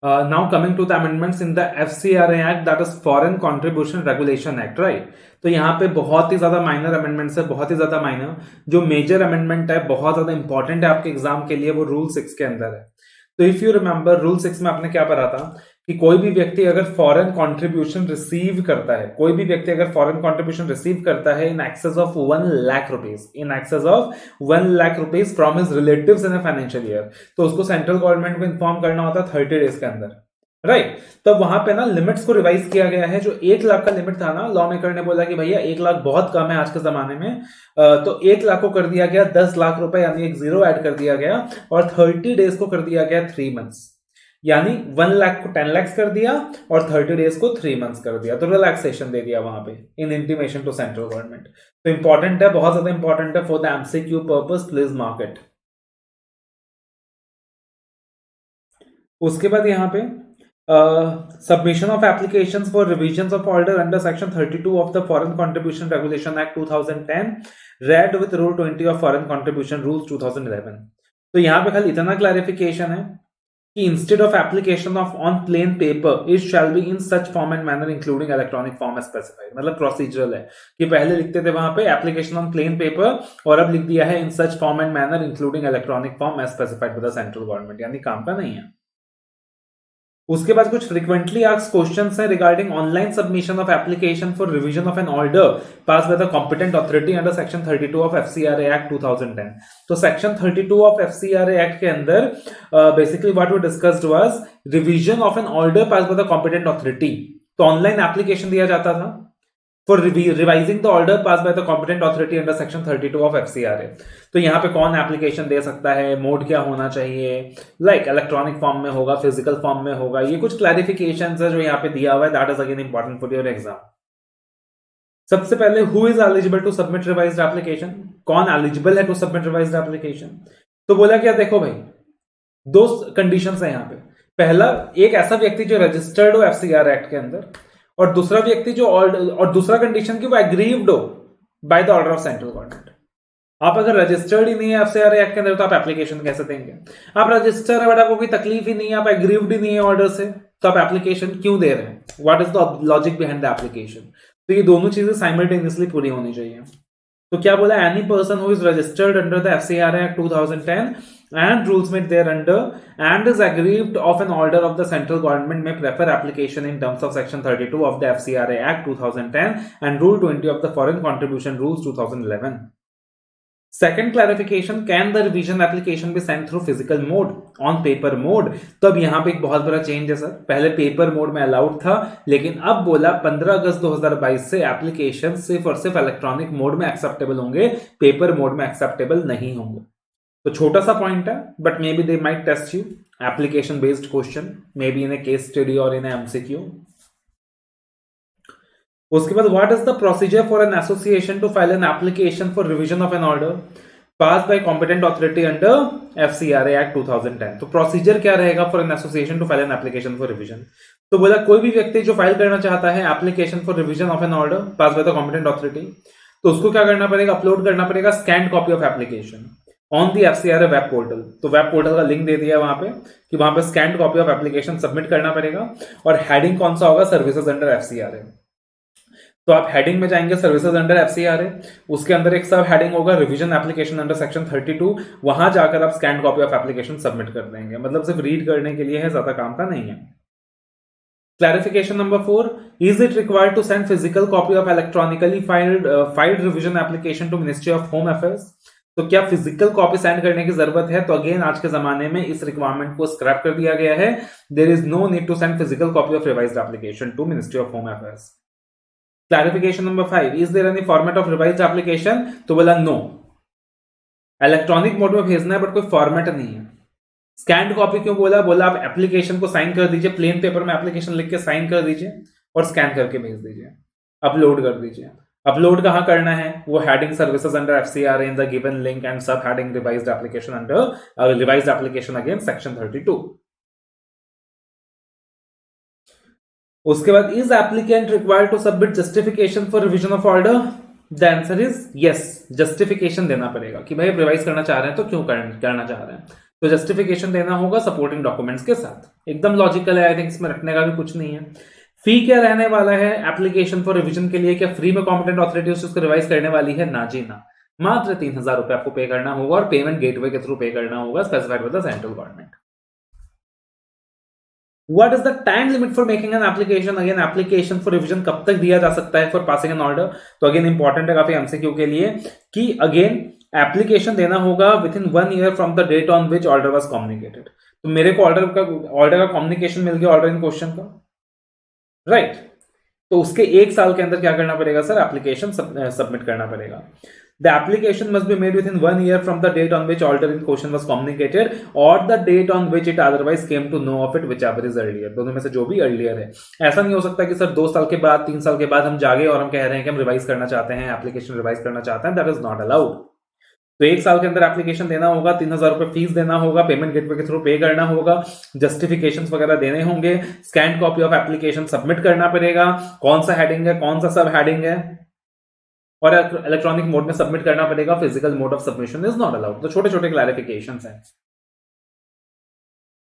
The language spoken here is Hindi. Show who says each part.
Speaker 1: Now coming to the amendments in the FCRA act, that is foreign contribution regulation act, right. तो यहाँ पे बहुत ही ज्यादा माइनर अमेंडमेंट्स है, बहुत ही ज्यादा माइनर। जो मेजर अमेंडमेंट है, बहुत ज्यादा इंपॉर्टेंट है आपके एग्जाम के लिए, वो रूल 6 के अंदर है। तो इफ यू रिमेंबर, रूल 6 में आपने क्या पढ़ा था कि कोई भी व्यक्ति अगर फॉरेन कंट्रीब्यूशन रिसीव करता है, कोई भी व्यक्ति अगर फॉरेन कंट्रीब्यूशन रिसीव करता है in excess of 1 lakh rupees, in excess of 1 lakh rupees from his relatives in a financial year, तो उसको सेंट्रल गवर्नमेंट को इन्फॉर्म करना होता है 30 डेज के अंदर, राइट। तो वहां पे ना लिमिट्स को रिवाइज किया गया है। जो 1 लाख का लिमिट था ना, लॉ मेकर ने बोला कि भैया 1 लाख बहुत कम है आज के जमाने में, तो 1 लाख को कर दिया गया 10 लाख रुपए, यानी एक जीरो ऐड कर दिया गया, और 30 डेज को कर दिया गया 3 मंथ्स, यानी 1 लाख को 10 लाख कर दिया और 30 डेज को 3 मंथ्स कर दिया। तो रिलैक्सेशन दे दिया वहां पे इन इंटीमेशन टू सेंट्रल गवर्नमेंट। तो इंपॉर्टेंट है, बहुत ज्यादा इंपॉर्टेंट है for the MCQ purpose, please mark it. उसके बाद यहाँ पे submission of applications for revisions of order under section 32 of the Foreign Contribution Regulation Act 2010 read with rule 20 of Foreign Contribution Rules 2011। तो यहाँ पे खाली इतना क्लैरिफिकेशन है कि instead of application of on plain paper it shall be in such form and manner including electronic form as specified। मतलब प्रोसीजरल है कि पहले लिखते थे वहां पे application on plain paper, और अब लिख दिया है in such form and manner including electronic form as specified by the central government, यानी काम का नहीं है। उसके बाद कुछ फ्रीक्वेंटली आस्क्ड क्वेश्चंस हैं regarding online submission of application for revision of an order pass by the competent authority under section 32 of FCRA act 2010। तो सेक्शन 32 ऑफ FCRA एक्ट के अंदर basically what we discussed was revision of an order pass by the competent authority. तो ऑनलाइन एप्लीकेशन दिया जाता था for revising the order pass by the competent authority under section 32 of FCRA। तो यहाँ पे कौन एप्लीकेशन दे सकता है, मोड क्या होना चाहिए, लाइक इलेक्ट्रॉनिक फॉर्म में होगा, फिजिकल फॉर्म में होगा, ये कुछ क्लैरिफिकेशंस है जो यहाँ पे दिया हुआ है। That is again important for your exam. सबसे पहले who is eligible to submit revised application, कौन एलिजिबल है टू सबमिट रिवाइज्ड एप्लीकेशन। तो बोला क्या, देखो भाई दो कंडीशंस है यहाँ पे। पहला, एक ऐसा व्यक्ति जो रजिस्टर्ड हो FCRA एक्ट के अंदर, और दूसरा व्यक्ति जो और दूसरा कंडीशन की वो एग्रीव्ड हो by the order of central government. आप अगर रजिस्टर्ड ही नहीं है FCRA एक्ट के अंदर तो आप एप्लीकेशन कैसे देंगे। आप रजिस्टर है बट आपको कोई तकलीफ ही नहीं है, आप एग्रीव्ड ही नहीं है ऑर्डर से, तो आप एप्लीकेशन क्यों दे रहे हैं, what is the logic behind the application. तो ये दोनों चीजें साइमल्टेनियसली पूरी होनी चाहिए। तो क्या बोला, any person who is registered under the FCRA act 2010 and rules made thereunder and is aggrieved of an order of the central government may prefer application in terms of section 32 of the FCRA Act 2010 and rule 20 of the Foreign Contribution Rules 2011। Second clarification, can the revision application be sent through physical mode on paper mode। तो अब यहाँ पे एक बहुत बड़ा चेंज है सर, पहले पेपर मोड में अलाउड था, लेकिन अब बोला 15 अगस्त 2022 से एप्लीकेशन सिर्फ और सिर्फ इलेक्ट्रॉनिक मोड में एक्सेप्टेबल होंगे, पेपर मोड में एक्सेप्टेबल नहीं होंगे। तो छोटा सा पॉइंट है, but may be they might test you application based question, may be in a case study और इन MCQ। उसके बाद what is the procedure for an association to file an application for revision of an order pass by competent authority under FCRA act 2010। तो प्रोसीजर क्या रहेगा for an association to file an application for revision. तो बोला कोई भी व्यक्ति जो फाइल करना चाहता है application for revision of an order pass by the competent authority, तो उसको क्या करना पड़ेगा, अपलोड करना पड़ेगा scan copy of application on the FCRA web portal. तो वेब पोर्टल का लिंक दे दिया वहां पे कि वहां पे scan copy of application submit करना पड़ेगा, और हेडिंग कौन सा होगा, सर्विसेज अंडर FCRA। तो आप हेडिंग में जाएंगे सर्विसेज अंडर FCRA, उसके अंदर एक सब हेडिंग होगा रिवीजन एप्लीकेशन अंडर सेक्शन 32, वहां जाकर आप scan copy of application submit कर देंगे। मतलब सिर्फ रीड करने के लिए है, ज्यादा काम का नहीं है। Clarification number 4, is it required to send physical copy of electronically filed revision application to Ministry of Home Affairs. तो क्या फिजिकल कॉपी सेंड करने की जरूरत है। तो अगेन आज के जमाने में इस रिक्वायरमेंट को स्क्रैप कर दिया गया है। There is no need to send physical copy of revised application to Ministry of Home Affairs. Clarification number 5, is there any format of revised application. तो बोला नो, इलेक्ट्रॉनिक मोड में भेजना है बट कोई फॉर्मेट नहीं है। स्कैंड कॉपी क्यों बोला, बोला आप एप्लीकेशन को साइन कर दीजिए, प्लेन पेपर में एप्लीकेशन लिख के साइन कर दीजिए और स्कैन करके भेज दीजिए, अपलोड कर दीजिए। अपलोड कहां करना है, वो heading services under FCRA in the given link and sub heading revised application under revised application again section 32। उसके बाद is applicant required to submit justification for revision of order. The answer is yes, justification देना पड़ेगा कि भाई रिवाइज करना चाह रहे हैं तो क्यों करना चाह रहे हैं। तो जस्टिफिकेशन देना होगा सपोर्टिंग डॉक्यूमेंट्स के साथ। एकदम लॉजिकल है, आई थिंक इसमें रखने का भी कुछ नहीं है। फी क्या रहने वाला है एप्लीकेशन फॉर रिवीजन के लिए? क्या फ्री में कॉम्पिटेंट अथॉरिटी उसको रिवाइज करने वाली है? ना जी ना, मात्र 3,000 रुपए आपको पे करना होगा और पेमेंट गेटवे के थ्रू पे करना होगा, specified with the central government. What is the time limit for making an application? Again, application for revision कब तक दिया जा सकता है for passing an order? तो अगेन इंपॉर्टेंट है काफी एमसीक्यू के लिए कि अगेन एप्लीकेशन देना होगा within 1 year from the date on which order was communicated. तो मेरे को ऑर्डर का कम्युनिकेशन मिल गया ऑर्डर इन क्वेश्चन का, राइट तो उसके 1 साल के अंदर क्या करना पड़ेगा सर? एप्लीकेशन सबमिट करना पड़ेगा। The application must be made within 1 year from the date on which order in question was communicated or the date on which it otherwise came to know of it, whichever is earlier। दोनों में से जो भी earlier है। ऐसा नहीं हो सकता कि सर 2 साल के बाद 3 साल के बाद हम जागे और हम कह रहे हैं कि हम रिवाइज करना चाहते हैं, एप्लीकेशन रिवाइज करना चाहते हैं, दैट इज नॉट अलाउड। तो 1 साल के अंदर एप्लीकेशन देना होगा, 3,000 रुपए फीस देना होगा, पेमेंट गेटवे के थ्रू पे करना होगा, जस्टिफिकेशन वगैरह देने होंगे, scan copy of application submit करना पड़ेगा, कौन सा हेडिंग है, कौन सा सब हेडिंग है, और इलेक्ट्रॉनिक मोड में सबमिट करना पड़ेगा। Physical mode of submission is not allowed. तो छोटे छोटे क्लैरिफिकेशंस हैं।